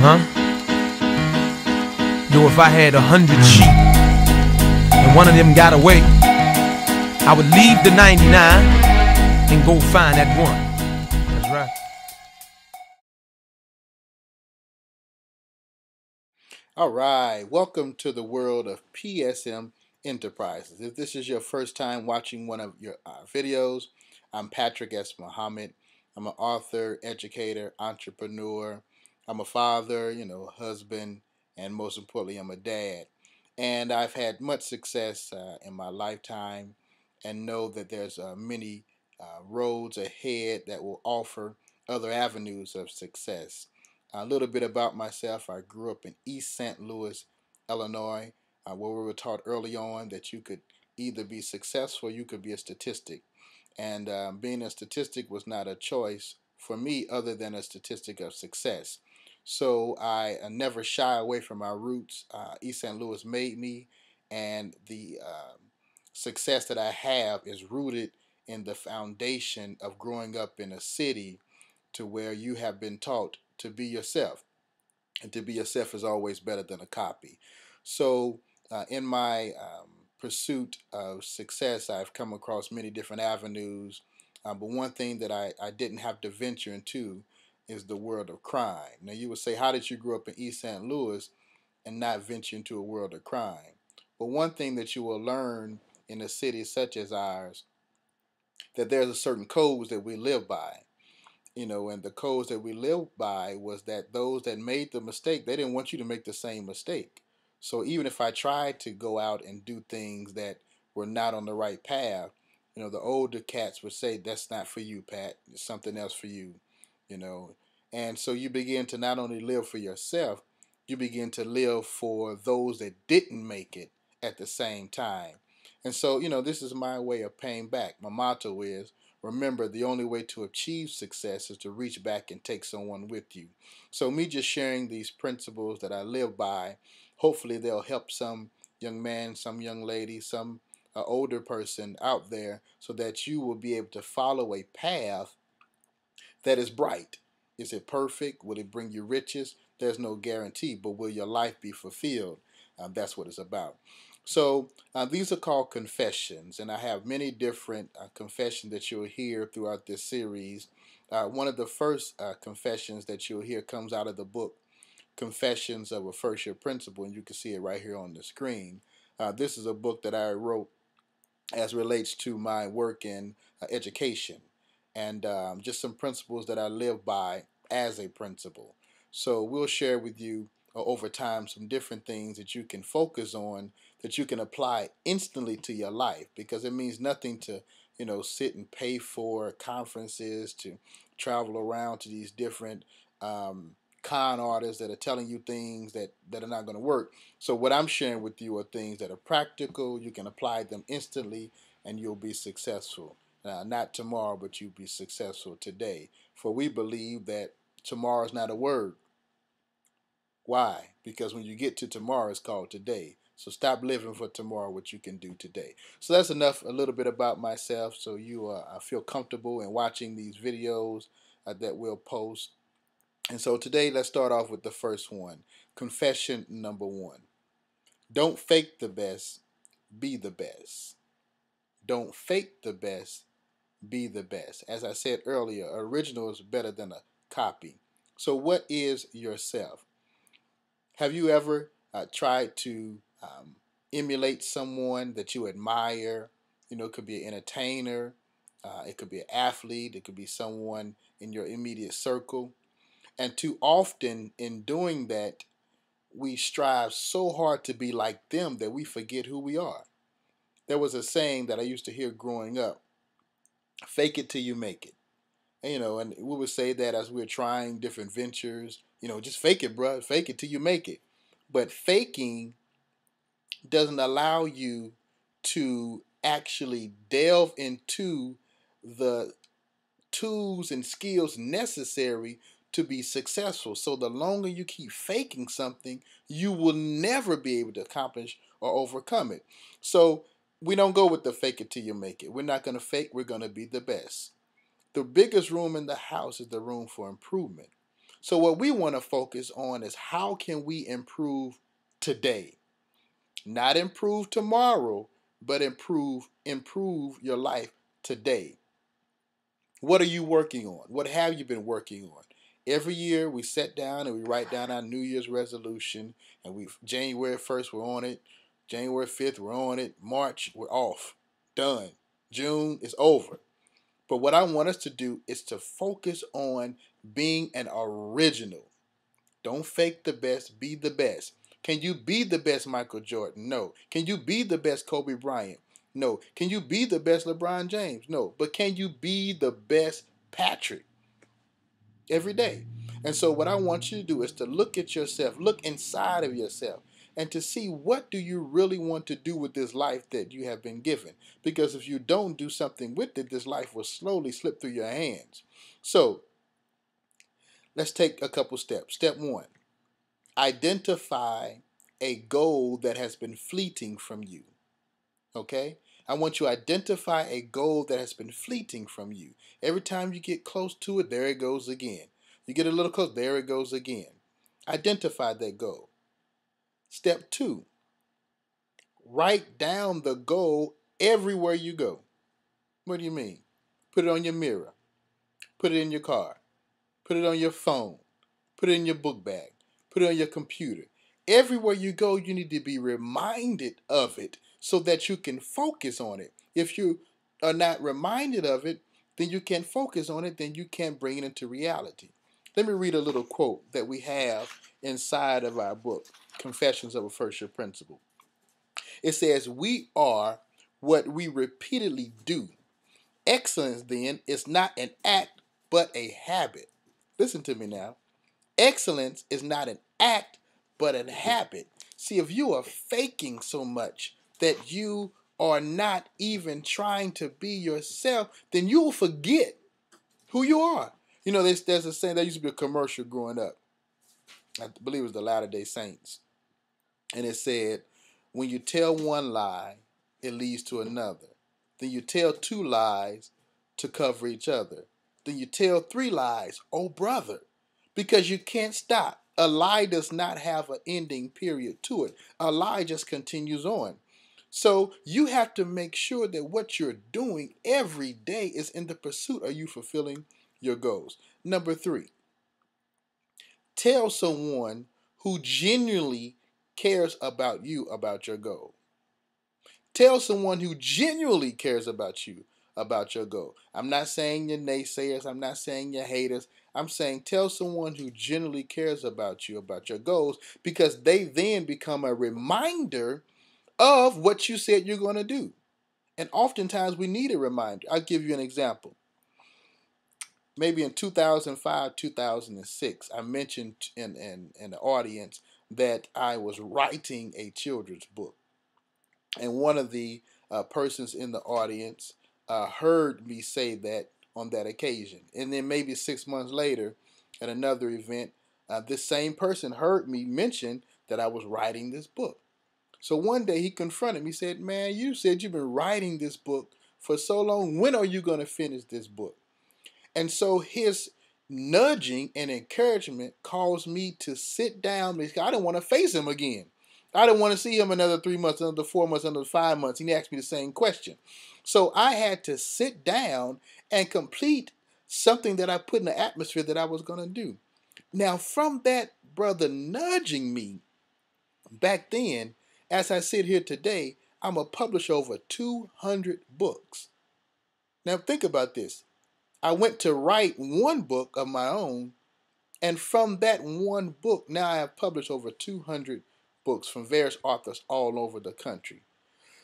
Yo, if I had 100 sheep and one of them got away, I would leave the 99 and go find that one. That's right. All right, welcome to the world of PSM Enterprises. If this is your first time watching one of your videos, I'm Patrick S. Muhammad. I'm an author, educator, entrepreneur. I'm a father, husband, and most importantly, I'm a dad. And I've had much success in my lifetime and know that there's many roads ahead that will offer other avenues of success. A little bit about myself. I grew up in East St. Louis, Illinois, where we were taught early on that you could either be successful or you could be a statistic. And being a statistic was not a choice for me other than a statistic of success. So I never shy away from my roots. East St. Louis made me, and the success that I have is rooted in the foundation of growing up in a city to where you have been taught to be yourself. And to be yourself is always better than a copy. So, in my pursuit of success, I've come across many different avenues. But one thing that I didn't have to venture into is the world of crime. Now, you would say, how did you grow up in East St. Louis and not venture into a world of crime? But one thing that you will learn in a city such as ours, that there's a certain codes that we live by. And the codes that we lived by was that those that made the mistake, they didn't want you to make the same mistake. So even if I tried to go out and do things that were not on the right path, the older cats would say, that's not for you, Pat. It's something else for you, you know. And so you begin to not only live for yourself, you begin to live for those that didn't make it at the same time. And so, this is my way of paying back. My motto is, remember, the only way to achieve success is to reach back and take someone with you. So me just sharing these principles that I live by, hopefully they'll help some young man, some young lady, some older person out there so that you will be able to follow a path that is bright. Is it perfect? Will it bring you riches? There's no guarantee, but will your life be fulfilled? That's what it's about. So these are called confessions, and I have many different confessions that you'll hear throughout this series. One of the first confessions that you'll hear comes out of the book Confessions of a First Year Principal, and you can see it right here on the screen. This is a book that I wrote as relates to my work in education and just some principles that I live by as a principal. So we'll share with you over time some different things that you can focus on that you can apply instantly to your life, because it means nothing to sit and pay for conferences, to travel around to these different con artists that are telling you things that are not going to work. So what I'm sharing with you are things that are practical. You can apply them instantly and you'll be successful. Not tomorrow, but you'll be successful today. For we believe that tomorrow is not a word. Why? Because when you get to tomorrow, it's called today. So stop living for tomorrow, what you can do today. So that's enough, a little bit about myself, so you feel comfortable in watching these videos that we'll post. And so today, let's start off with the first one. Confession number one. Don't fake the best, be the best. Don't fake the best, be the best. As I said earlier, original is better than a copy. So what is yourself? Have you ever tried to emulate someone that you admire? It could be an entertainer, it could be an athlete, it could be someone in your immediate circle. And too often in doing that, we strive so hard to be like them that we forget who we are. There was a saying that I used to hear growing up: fake it till you make it. And we would say that as we we're trying different ventures, just fake it, bro. Fake it till you make it. But faking doesn't allow you to actually delve into the tools and skills necessary to be successful. So the longer you keep faking something, you will never be able to accomplish or overcome it. So we don't go with the fake it till you make it. We're not going to fake. We're going to be the best. The biggest room in the house is the room for improvement. So what we want to focus on is how can we improve today? Not improve tomorrow, but improve your life today. What are you working on? What have you been working on? Every year we sit down and we write down our New Year's resolution, and January 1st we're on it, January 5th we're on it, March we're off, done. June is over. But what I want us to do is to focus on being an original. Don't fake the best, be the best. Can you be the best Michael Jordan? No. Can you be the best Kobe Bryant? No. Can you be the best LeBron James? No. But can you be the best Patrick every day? And so what I want you to do is to look at yourself, look inside of yourself, and to see what do you really want to do with this life that you have been given. Because if you don't do something with it, this life will slowly slip through your hands. So let's take a couple steps. Step 1. Identify a goal that has been fleeting from you. Okay? I want you to identify a goal that has been fleeting from you. Every time you get close to it, there it goes again. You get a little close, there it goes again. Identify that goal. Step 2. Write down the goal everywhere you go. What do you mean? Put it on your mirror. Put it in your car. Put it on your phone. Put it in your book bag. Put it on your computer. Everywhere you go, you need to be reminded of it so that you can focus on it. If you are not reminded of it, then you can't focus on it, then you can't bring it into reality. Let me read a little quote that we have inside of our book, Confessions of a First Year Principal. It says, "We are what we repeatedly do. Excellence, then, is not an act, but a habit." Listen to me now. Excellence is not an act, but a habit. See, if you are faking so much that you are not even trying to be yourself, then you will forget who you are. You know, there's a saying, there used to be a commercial growing up. I believe it was the Latter-day Saints. And it said, when you tell one lie, it leads to another. Then you tell 2 lies to cover each other. Then you tell 3 lies, oh brother, because you can't stop. A lie does not have an ending period to it. A lie just continues on. So you have to make sure that what you're doing every day is in the pursuit of you fulfilling your goals. Number 3, tell someone who genuinely cares about you about your goal. Tell someone who genuinely cares about you about your goal. I'm not saying your naysayers. I'm not saying your haters. I'm saying tell someone who genuinely cares about you about your goals, because they then become a reminder of what you said you're going to do. And oftentimes we need a reminder. I'll give you an example. Maybe in 2005, 2006, I mentioned in the audience that I was writing a children's book. And one of the persons in the audience heard me say that on that occasion. And then maybe 6 months later, at another event, this same person heard me mention that I was writing this book. So one day he confronted me, said, "Man, you said you've been writing this book for so long. When are you going to finish this book?" And so his nudging and encouragement caused me to sit down, because I didn't want to face him again. I didn't want to see him another 3 months, another 4 months, another 5 months. He asked me the same question. So I had to sit down and complete something that I put in the atmosphere that I was going to do. Now, from that brother nudging me back then, as I sit here today, I'm a publisher over 200 books. Now think about this. I went to write one book of my own, and from that one book, now I have published over 200 books from various authors all over the country.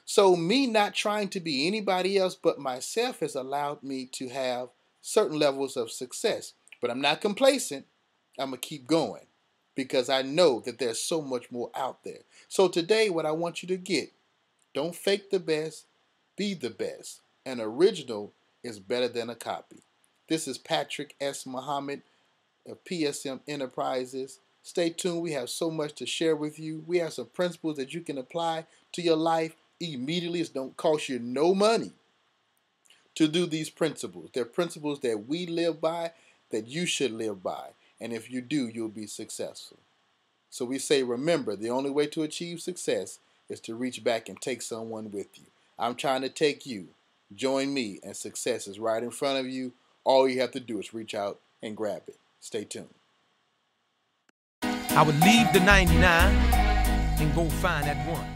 So me not trying to be anybody else but myself has allowed me to have certain levels of success. But I'm not complacent. I'm going to keep going, because I know that there's so much more out there. So today, what I want you to get, don't fake the best, be the best. An original is better than a copy. This is Patrick S. Muhammad of PSM Enterprises. Stay tuned. We have so much to share with you. We have some principles that you can apply to your life immediately. It don't cost you no money to do these principles. They're principles that we live by, that you should live by. And if you do, you'll be successful. So we say, remember, the only way to achieve success is to reach back and take someone with you. I'm trying to take you. Join me, and success is right in front of you. All you have to do is reach out and grab it. Stay tuned. I would leave the 99 and go find that one.